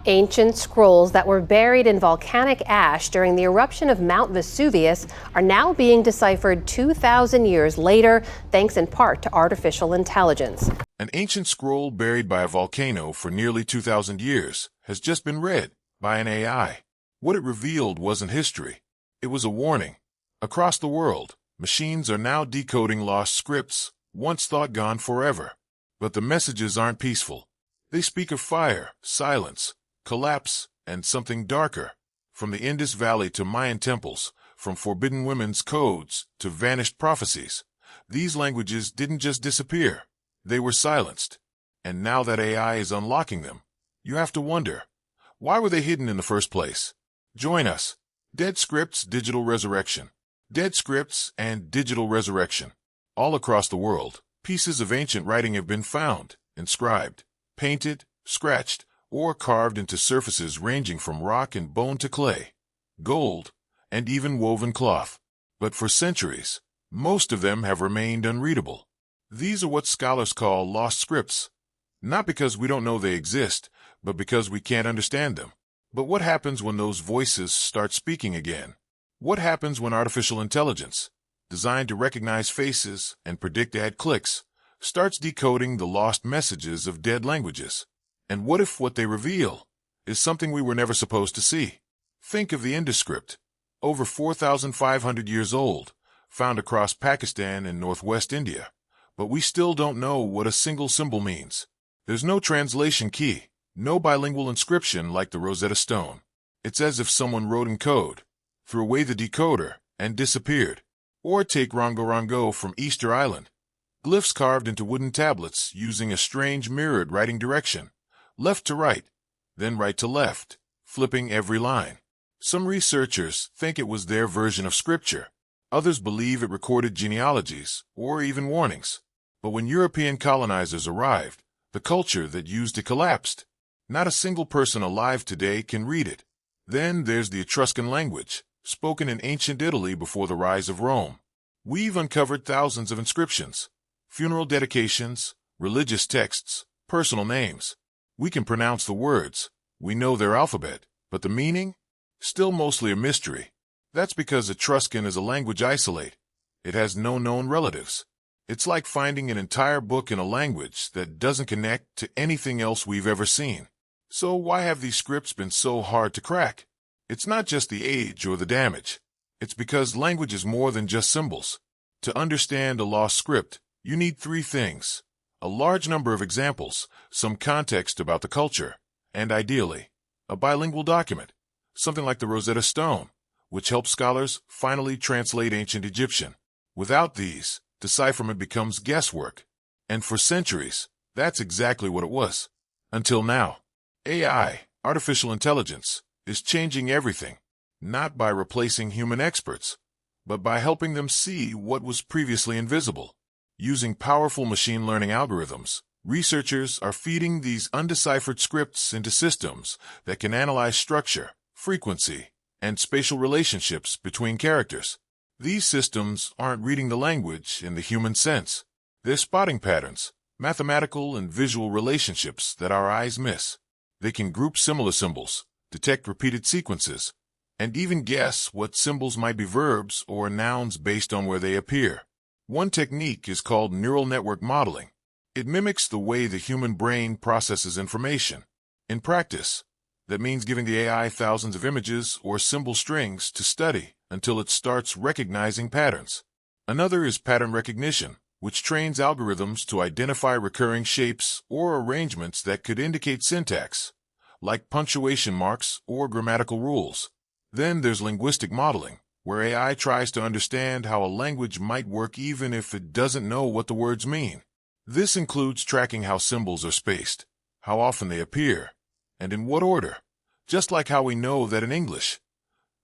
Ancient scrolls that were buried in volcanic ash during the eruption of Mount Vesuvius are now being deciphered 2,000 years later, thanks in part to artificial intelligence. An ancient scroll buried by a volcano for nearly 2,000 years has just been read by an AI. What it revealed wasn't history. It was a warning. Across the world, machines are now decoding lost scripts, once thought gone forever. But the messages aren't peaceful. They speak of fire, silence, collapse, and something darker. From the Indus Valley to Mayan temples, from forbidden women's codes to vanished prophecies, these languages didn't just disappear. They were silenced. And now that AI is unlocking them, you have to wonder, why were they hidden in the first place? Join us. Dead Scripts Digital Resurrection. Dead Scripts and Digital Resurrection. All across the world, pieces of ancient writing have been found, inscribed, painted, scratched, or carved into surfaces ranging from rock and bone to clay, gold, and even woven cloth. But for centuries, most of them have remained unreadable. These are what scholars call lost scripts, not because we don't know they exist, but because we can't understand them. But what happens when those voices start speaking again? What happens when artificial intelligence, designed to recognize faces and predict ad clicks, starts decoding the lost messages of dead languages? And what if what they reveal is something we were never supposed to see? Think of the Indus script, over 4,500 years old, found across Pakistan and northwest India. But we still don't know what a single symbol means. There's no translation key, no bilingual inscription like the Rosetta Stone. It's as if someone wrote in code, threw away the decoder, and disappeared. Or take Rongo Rongo from Easter Island. Glyphs carved into wooden tablets using a strange mirrored writing direction. Left to right, then right to left, flipping every line. Some researchers think it was their version of scripture. Others believe it recorded genealogies or even warnings. But when European colonizers arrived, the culture that used it collapsed. Not a single person alive today can read it. Then there's the Etruscan language, spoken in ancient Italy before the rise of Rome. We've uncovered thousands of inscriptions, funeral dedications, religious texts, personal names. We can pronounce the words, we know their alphabet, but the meaning? Still mostly a mystery. That's because Etruscan is a language isolate. It has no known relatives. It's like finding an entire book in a language that doesn't connect to anything else we've ever seen. So why have these scripts been so hard to crack? It's not just the age or the damage. It's because language is more than just symbols. To understand a lost script, you need three things: a large number of examples, some context about the culture, and ideally, a bilingual document, something like the Rosetta Stone, which helps scholars finally translate ancient Egyptian. Without these, decipherment becomes guesswork. And for centuries, that's exactly what it was. Until now. AI, artificial intelligence, is changing everything, not by replacing human experts, but by helping them see what was previously invisible. Using powerful machine learning algorithms, researchers are feeding these undeciphered scripts into systems that can analyze structure, frequency, and spatial relationships between characters. These systems aren't reading the language in the human sense. They're spotting patterns, mathematical and visual relationships that our eyes miss. They can group similar symbols, detect repeated sequences, and even guess what symbols might be verbs or nouns based on where they appear. One technique is called neural network modeling. It mimics the way the human brain processes information. In practice, that means giving the AI thousands of images or symbol strings to study until it starts recognizing patterns. Another is pattern recognition, which trains algorithms to identify recurring shapes or arrangements that could indicate syntax, like punctuation marks or grammatical rules. Then there's linguistic modeling, where AI tries to understand how a language might work even if it doesn't know what the words mean. This includes tracking how symbols are spaced, how often they appear, and in what order. Just like how we know that in English,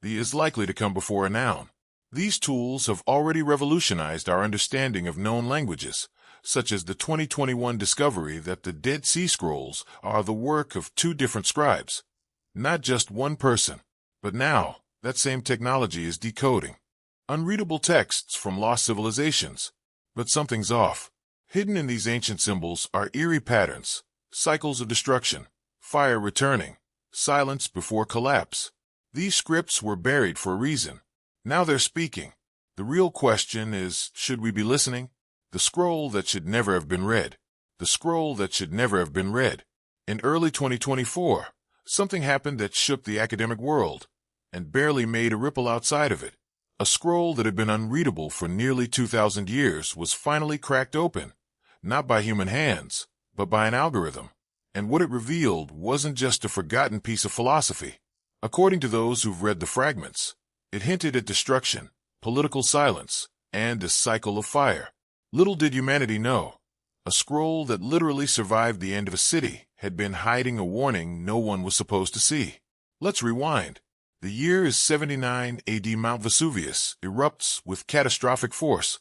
the is likely to come before a noun. These tools have already revolutionized our understanding of known languages, such as the 2021 discovery that the Dead Sea Scrolls are the work of two different scribes, not just one person. But now, that same technology is decoding unreadable texts from lost civilizations. But something's off. Hidden in these ancient symbols are eerie patterns, cycles of destruction, fire returning, silence before collapse. These scripts were buried for a reason. Now they're speaking. The real question is, should we be listening? The scroll that should never have been read. The scroll that should never have been read. In early 2024, something happened that shook the academic world and barely made a ripple outside of it. A scroll that had been unreadable for nearly 2,000 years was finally cracked open, not by human hands, but by an algorithm. And what it revealed wasn't just a forgotten piece of philosophy. According to those who've read the fragments, it hinted at destruction, political silence, and a cycle of fire. Little did humanity know, a scroll that literally survived the end of a city had been hiding a warning no one was supposed to see. Let's rewind. The year is 79 AD. Mount Vesuvius erupts with catastrophic force,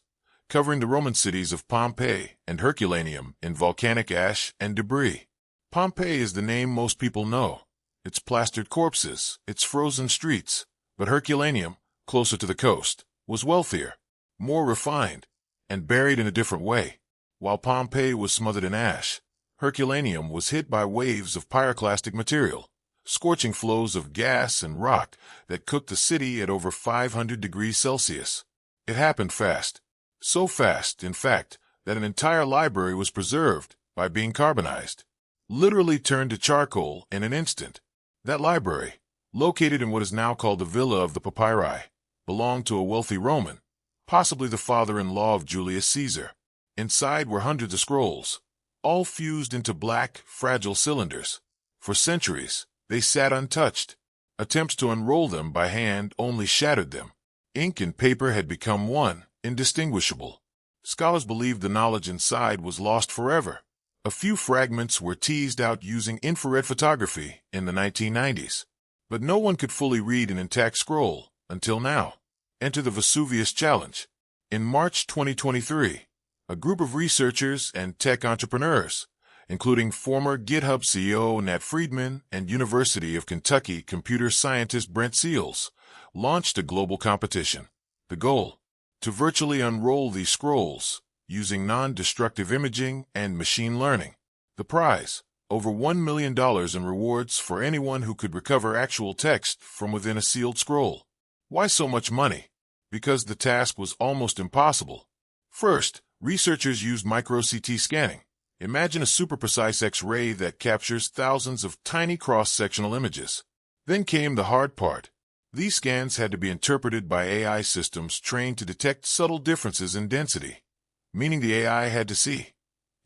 covering the Roman cities of Pompeii and Herculaneum in volcanic ash and debris. Pompeii is the name most people know. Its plastered corpses, its frozen streets. But Herculaneum, closer to the coast, was wealthier, more refined, and buried in a different way. While Pompeii was smothered in ash, Herculaneum was hit by waves of pyroclastic material, scorching flows of gas and rock that cooked the city at over 500 degrees Celsius. It happened fast. So fast, in fact, that an entire library was preserved by being carbonized. Literally turned to charcoal in an instant. That library, located in what is now called the Villa of the Papyri, belonged to a wealthy Roman, possibly the father-in-law of Julius Caesar. Inside were hundreds of scrolls, all fused into black, fragile cylinders. For centuries, they sat untouched. Attempts to unroll them by hand only shattered them. Ink and paper had become one, indistinguishable. Scholars believed the knowledge inside was lost forever. A few fragments were teased out using infrared photography in the 1990s. But no one could fully read an intact scroll until now. Enter the Vesuvius Challenge. In March 2023, a group of researchers and tech entrepreneurs, including former GitHub CEO Nat Friedman and University of Kentucky computer scientist Brent Seals, launched a global competition. The goal? To virtually unroll these scrolls using non-destructive imaging and machine learning. The prize? Over $1 million in rewards for anyone who could recover actual text from within a sealed scroll. Why so much money? Because the task was almost impossible. First, researchers used micro-CT scanning. Imagine a super-precise X-ray that captures thousands of tiny cross-sectional images. Then came the hard part. These scans had to be interpreted by AI systems trained to detect subtle differences in density, meaning the AI had to see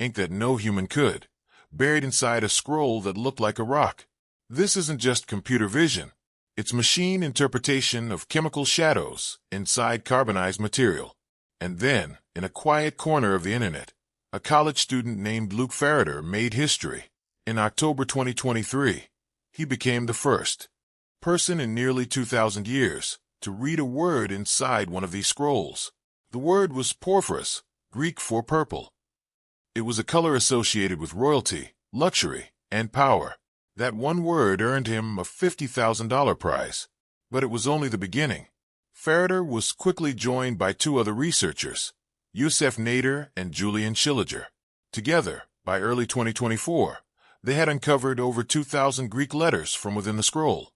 ink that no human could, buried inside a scroll that looked like a rock. This isn't just computer vision. It's machine interpretation of chemical shadows inside carbonized material. And then, in a quiet corner of the internet, a college student named Luke Farrader made history. In October 2023, he became the first person in nearly 2,000 years to read a word inside one of these scrolls. The word was porphyros, Greek for purple. It was a color associated with royalty, luxury, and power. That one word earned him a $50,000 prize. But it was only the beginning. Farrader was quickly joined by two other researchers, Yusef Nader and Julian Schilliger. Together, by early 2024, they had uncovered over 2,000 Greek letters from within the scroll,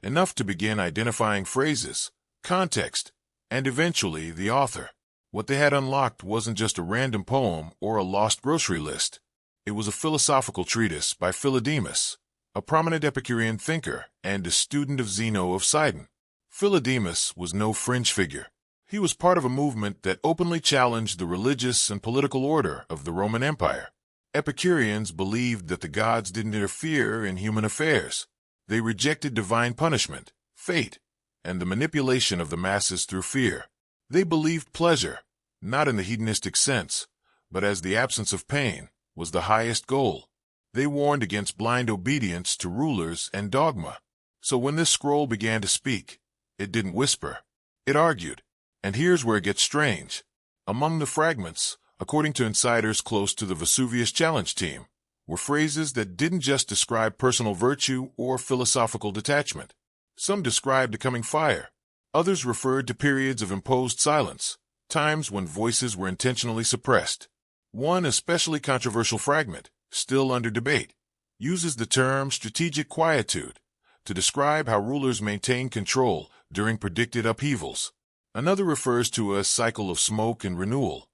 enough to begin identifying phrases, context, and eventually the author. What they had unlocked wasn't just a random poem or a lost grocery list. It was a philosophical treatise by Philodemus, a prominent Epicurean thinker and a student of Zeno of Sidon. Philodemus was no fringe figure. He was part of a movement that openly challenged the religious and political order of the Roman Empire. Epicureans believed that the gods didn't interfere in human affairs. They rejected divine punishment, fate, and the manipulation of the masses through fear. They believed pleasure, not in the hedonistic sense, but as the absence of pain, was the highest goal. They warned against blind obedience to rulers and dogma. So when this scroll began to speak, it didn't whisper. It argued. And here's where it gets strange. Among the fragments, according to insiders close to the Vesuvius Challenge team, were phrases that didn't just describe personal virtue or philosophical detachment. Some described a coming fire. Others referred to periods of imposed silence, times when voices were intentionally suppressed. One especially controversial fragment, still under debate, uses the term strategic quietude, to describe how rulers maintain control during predicted upheavals. Another refers to a cycle of smoke and renewal,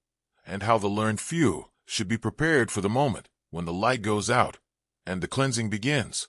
and how the learned few should be prepared for the moment when the light goes out and the cleansing begins.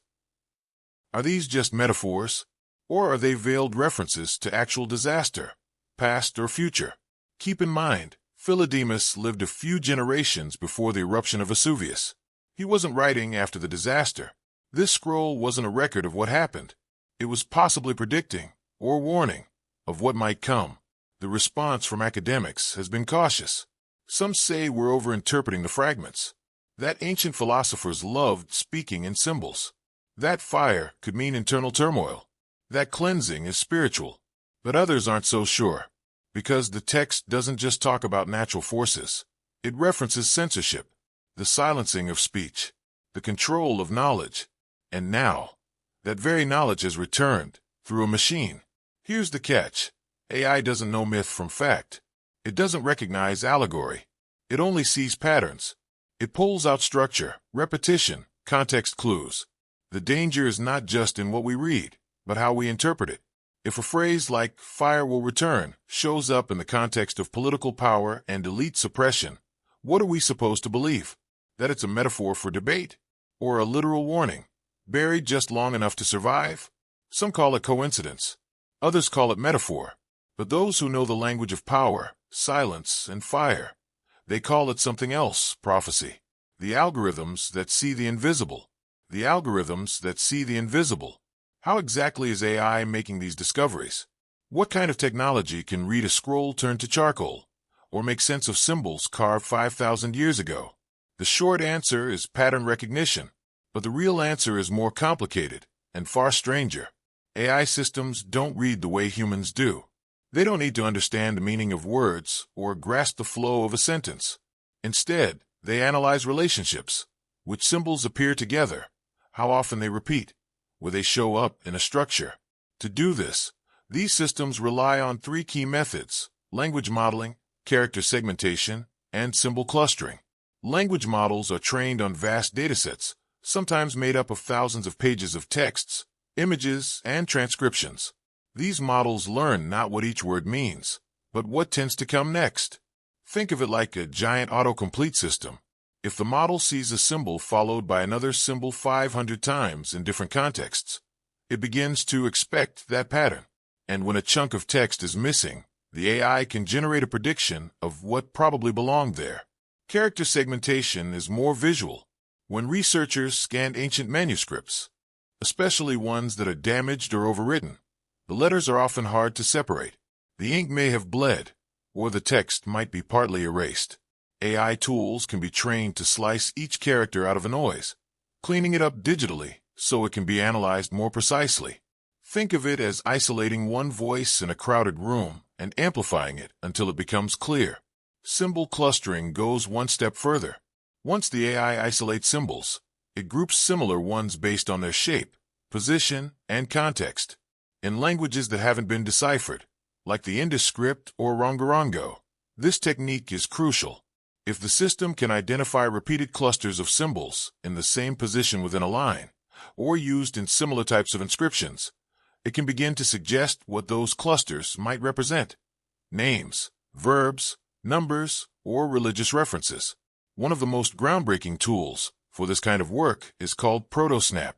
Are these just metaphors, or are they veiled references to actual disaster, past or future? Keep in mind, Philodemus lived a few generations before the eruption of Vesuvius. He wasn't writing after the disaster. This scroll wasn't a record of what happened. It was possibly predicting, or warning, of what might come. The response from academics has been cautious. Some say we're overinterpreting the fragments. That ancient philosophers loved speaking in symbols. That fire could mean internal turmoil. That cleansing is spiritual. But others aren't so sure, because the text doesn't just talk about natural forces. It references censorship, the silencing of speech, the control of knowledge. And now, that very knowledge has returned through a machine. Here's the catch. AI doesn't know myth from fact. It doesn't recognize allegory. It only sees patterns. It pulls out structure, repetition, context clues. The danger is not just in what we read, but how we interpret it. If a phrase like "fire will return" shows up in the context of political power and elite suppression, what are we supposed to believe? That it's a metaphor for debate? Or a literal warning, buried just long enough to survive? Some call it coincidence. Others call it metaphor. But those who know the language of power, silence, and fire, they call it something else: prophecy. The algorithms that see the invisible. The algorithms that see the invisible. How exactly is AI making these discoveries? What kind of technology can read a scroll turned to charcoal, or make sense of symbols carved 5,000 years ago? The short answer is pattern recognition, but the real answer is more complicated and far stranger. AI systems don't read the way humans do. They don't need to understand the meaning of words or grasp the flow of a sentence. Instead, they analyze relationships, which symbols appear together, how often they repeat, where they show up in a structure. To do this, these systems rely on three key methods: language modeling, character segmentation, and symbol clustering. Language models are trained on vast datasets, sometimes made up of thousands of pages of texts, images, and transcriptions. These models learn not what each word means, but what tends to come next. Think of it like a giant autocomplete system. If the model sees a symbol followed by another symbol 500 times in different contexts, it begins to expect that pattern. And when a chunk of text is missing, the AI can generate a prediction of what probably belonged there. Character segmentation is more visual. When researchers scanned ancient manuscripts, especially ones that are damaged or overwritten, the letters are often hard to separate. The ink may have bled, or the text might be partly erased. AI tools can be trained to slice each character out of the noise, cleaning it up digitally so it can be analyzed more precisely. Think of it as isolating one voice in a crowded room and amplifying it until it becomes clear. Symbol clustering goes one step further. Once the AI isolates symbols, it groups similar ones based on their shape, position, and context. In languages that haven't been deciphered, like the Indus script or Rongorongo, this technique is crucial. If the system can identify repeated clusters of symbols in the same position within a line, or used in similar types of inscriptions, it can begin to suggest what those clusters might represent: names, verbs, numbers, or religious references. One of the most groundbreaking tools for this kind of work is called ProtoSnap,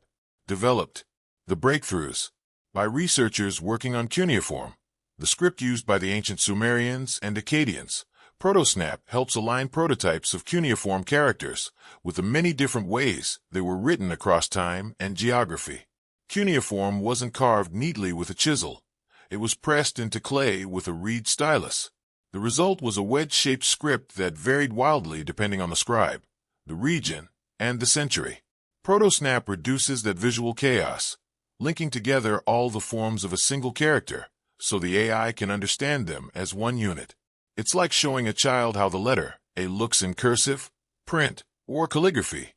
developed the breakthroughs by researchers working on cuneiform, the script used by the ancient Sumerians and Akkadians. ProtoSnap helps align prototypes of cuneiform characters with the many different ways they were written across time and geography. Cuneiform wasn't carved neatly with a chisel. It was pressed into clay with a reed stylus. The result was a wedge-shaped script that varied wildly depending on the scribe, the region, and the century. ProtoSnap reduces that visual chaos, linking together all the forms of a single character so the AI can understand them as one unit. It's like showing a child how the letter A looks in cursive, print, or calligraphy,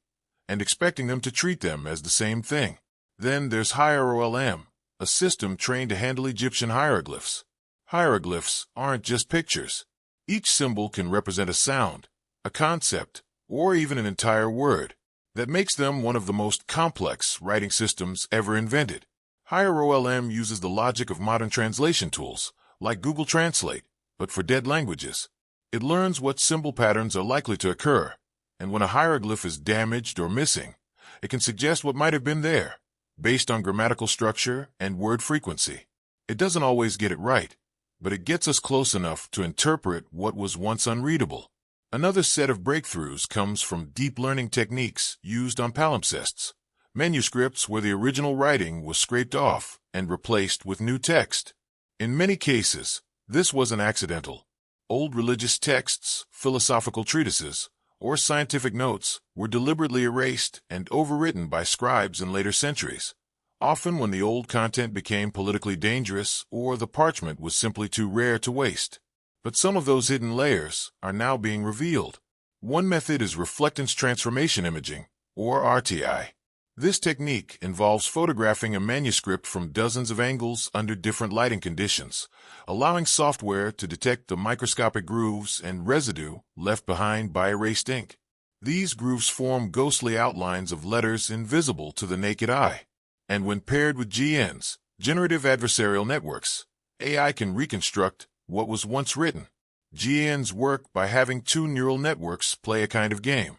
and expecting them to treat them as the same thing. Then there's HierOLM, a system trained to handle Egyptian hieroglyphs. Hieroglyphs aren't just pictures. Each symbol can represent a sound, a concept, or even an entire word. That makes them one of the most complex writing systems ever invented. Higher OLM uses the logic of modern translation tools, like Google Translate, but for dead languages. It learns what symbol patterns are likely to occur, and when a hieroglyph is damaged or missing, it can suggest what might have been there, based on grammatical structure and word frequency. It doesn't always get it right, but it gets us close enough to interpret what was once unreadable. Another set of breakthroughs comes from deep learning techniques used on palimpsests, manuscripts where the original writing was scraped off and replaced with new text. In many cases, this wasn't accidental. Old religious texts, philosophical treatises, or scientific notes were deliberately erased and overwritten by scribes in later centuries, often when the old content became politically dangerous or the parchment was simply too rare to waste. But some of those hidden layers are now being revealed. One method is reflectance transformation imaging, or RTI. This technique involves photographing a manuscript from dozens of angles under different lighting conditions, allowing software to detect the microscopic grooves and residue left behind by erased ink. These grooves form ghostly outlines of letters invisible to the naked eye. And when paired with GNs, generative adversarial networks, AI can reconstruct what was once written. GNs work by having two neural networks play a kind of game.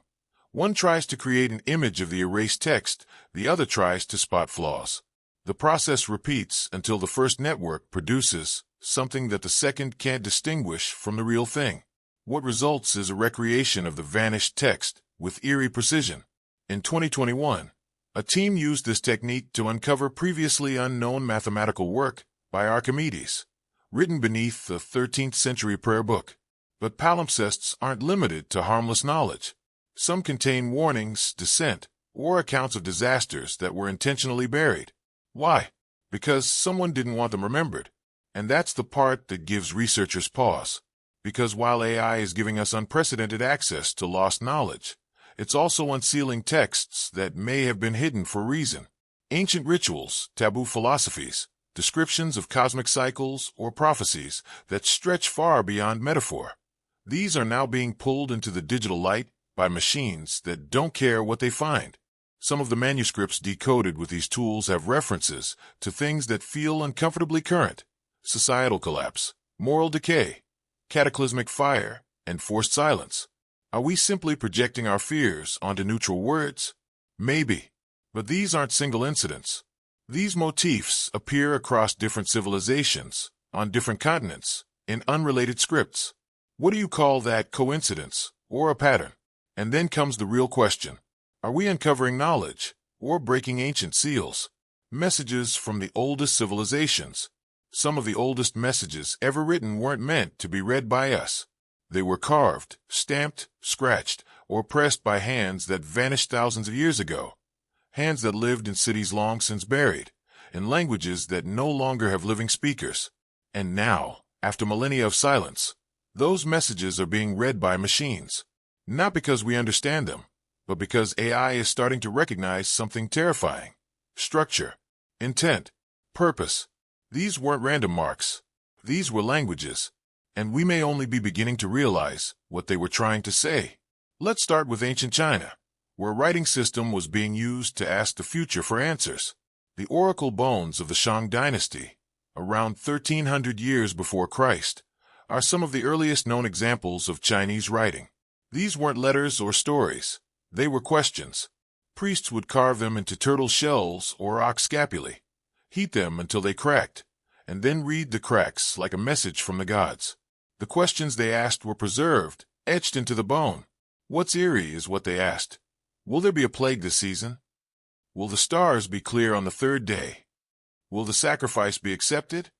One tries to create an image of the erased text, the other tries to spot flaws. The process repeats until the first network produces something that the second can't distinguish from the real thing. What results is a recreation of the vanished text with eerie precision. In 2021, a team used this technique to uncover previously unknown mathematical work by Archimedes, written beneath the 13th century prayer book. But palimpsests aren't limited to harmless knowledge. Some contain warnings, dissent, or accounts of disasters that were intentionally buried. Why? Because someone didn't want them remembered. And that's the part that gives researchers pause. Because while AI is giving us unprecedented access to lost knowledge, it's also unsealing texts that may have been hidden for a reason. Ancient rituals, taboo philosophies, descriptions of cosmic cycles or prophecies that stretch far beyond metaphor. These are now being pulled into the digital light by machines that don't care what they find. Some of the manuscripts decoded with these tools have references to things that feel uncomfortably current: societal collapse, moral decay, cataclysmic fire, and forced silence. Are we simply projecting our fears onto neutral words? Maybe. But these aren't single incidents. These motifs appear across different civilizations, on different continents, in unrelated scripts. What do you call that, coincidence or a pattern? And then comes the real question. Are we uncovering knowledge or breaking ancient seals? Messages from the oldest civilizations. Some of the oldest messages ever written weren't meant to be read by us. They were carved, stamped, scratched, or pressed by hands that vanished thousands of years ago. Hands that lived in cities long since buried, in languages that no longer have living speakers. And now, after millennia of silence, those messages are being read by machines. Not because we understand them, but because AI is starting to recognize something terrifying: structure, intent, purpose. These weren't random marks. These were languages, and we may only be beginning to realize what they were trying to say. Let's start with ancient China, where a writing system was being used to ask the future for answers. The oracle bones of the Shang dynasty, around 1300 years before Christ, are some of the earliest known examples of Chinese writing. These weren't letters or stories. They were questions. Priests would carve them into turtle shells or ox scapulae, heat them until they cracked, and then read the cracks like a message from the gods. The questions they asked were preserved, etched into the bone. What's eerie is what they asked. Will there be a plague this season? Will the stars be clear on the third day? Will the sacrifice be accepted?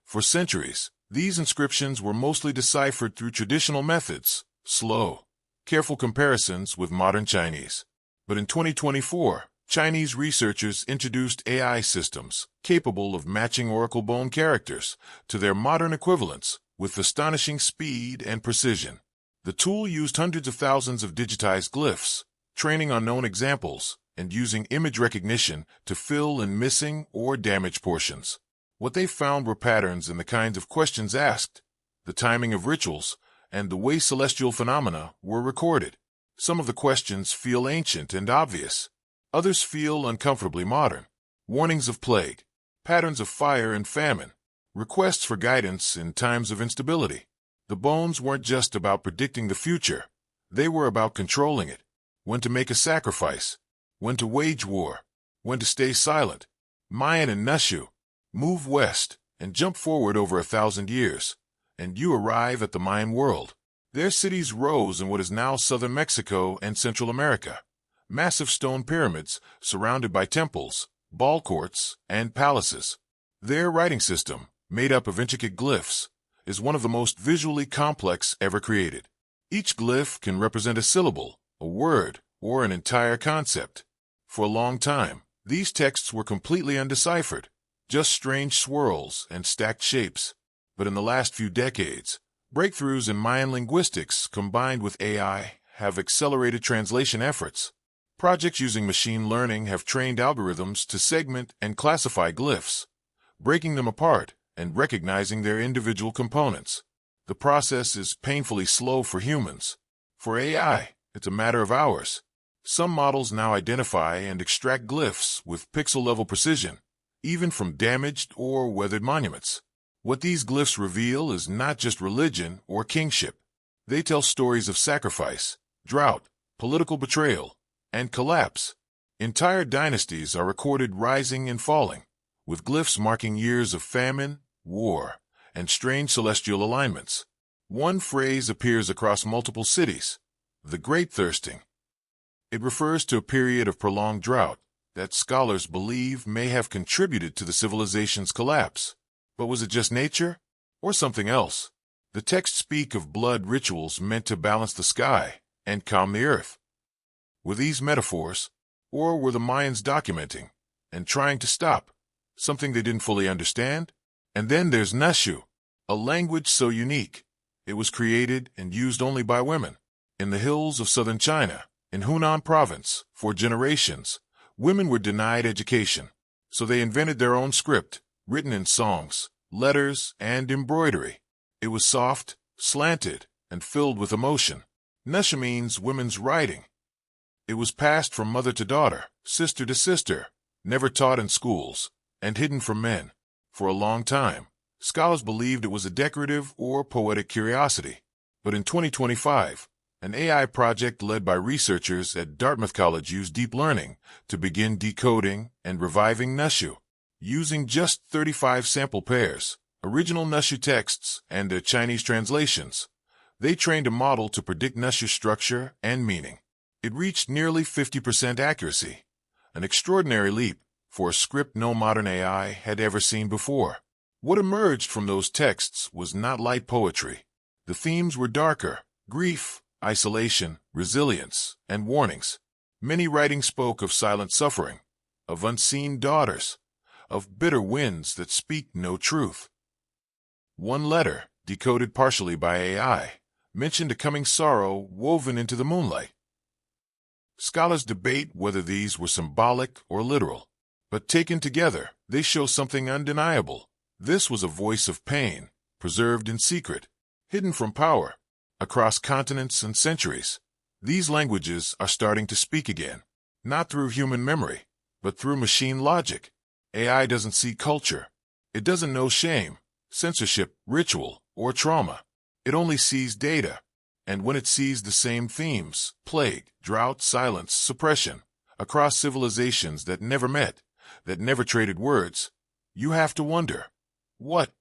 For centuries, these inscriptions were mostly deciphered through traditional methods, slow, careful comparisons with modern Chinese. But in 2024, Chinese researchers introduced AI systems capable of matching oracle bone characters to their modern equivalents with astonishing speed and precision. The tool used hundreds of thousands of digitized glyphs, training on known examples, and using image recognition to fill in missing or damaged portions. What they found were patterns in the kinds of questions asked, the timing of rituals, and the way celestial phenomena were recorded. Some of the questions feel ancient and obvious. Others feel uncomfortably modern. Warnings of plague, patterns of fire and famine, requests for guidance in times of instability. The bones weren't just about predicting the future. They were about controlling it. When to make a sacrifice, when to wage war, when to stay silent. Mayan and Nushu. Move west and jump forward over 1,000 years, and you arrive at the Mayan world. Their cities rose in what is now southern Mexico and Central America. Massive stone pyramids surrounded by temples, ball courts, and palaces. Their writing system, made up of intricate glyphs, is one of the most visually complex ever created. Each glyph can represent a syllable, a word, or an entire concept. For a long time, these texts were completely undeciphered, just strange swirls and stacked shapes. But in the last few decades, breakthroughs in Mayan linguistics combined with AI have accelerated translation efforts. Projects using machine learning have trained algorithms to segment and classify glyphs, breaking them apart and recognizing their individual components. The process is painfully slow for humans. For AI, it's a matter of hours. Some models now identify and extract glyphs with pixel-level precision, even from damaged or weathered monuments. What these glyphs reveal is not just religion or kingship. They tell stories of sacrifice, drought, political betrayal, and collapse. Entire dynasties are recorded rising and falling, with glyphs marking years of famine, war, and strange celestial alignments. One phrase appears across multiple cities: the Great Thirsting. It refers to a period of prolonged drought that scholars believe may have contributed to the civilization's collapse. But was it just nature, or something else? The texts speak of blood rituals meant to balance the sky and calm the earth. Were these metaphors, or were the Mayans documenting and trying to stop something they didn't fully understand? And then there's Nushu, a language so unique. It was created and used only by women. In the hills of southern China, in Hunan province, for generations, women were denied education, so they invented their own script, written in songs, letters, and embroidery. It was soft, slanted, and filled with emotion. Nushu means women's writing. It was passed from mother to daughter, sister to sister, never taught in schools, and hidden from men. For a long time, scholars believed it was a decorative or poetic curiosity. But in 2025, an AI project led by researchers at Dartmouth College used deep learning to begin decoding and reviving Nushu. Using just 35 sample pairs, original Nushu texts, and their Chinese translations, they trained a model to predict Nushu structure and meaning. It reached nearly 50% accuracy, an extraordinary leap for a script no modern AI had ever seen before. What emerged from those texts was not light poetry. The themes were darker: grief, isolation, resilience, and warnings. Many writings spoke of silent suffering, of unseen daughters, of bitter winds that speak no truth. One letter, decoded partially by AI, mentioned a coming sorrow woven into the moonlight. Scholars debate whether these were symbolic or literal, but taken together, they show something undeniable. This was a voice of pain, preserved in secret, hidden from power. Across continents and centuries, these languages are starting to speak again, not through human memory, but through machine logic. AI doesn't see culture. It doesn't know shame, censorship, ritual, or trauma. It only sees data. And when it sees the same themes, plague, drought, silence, suppression, across civilizations that never met, that never traded words, you have to wonder, what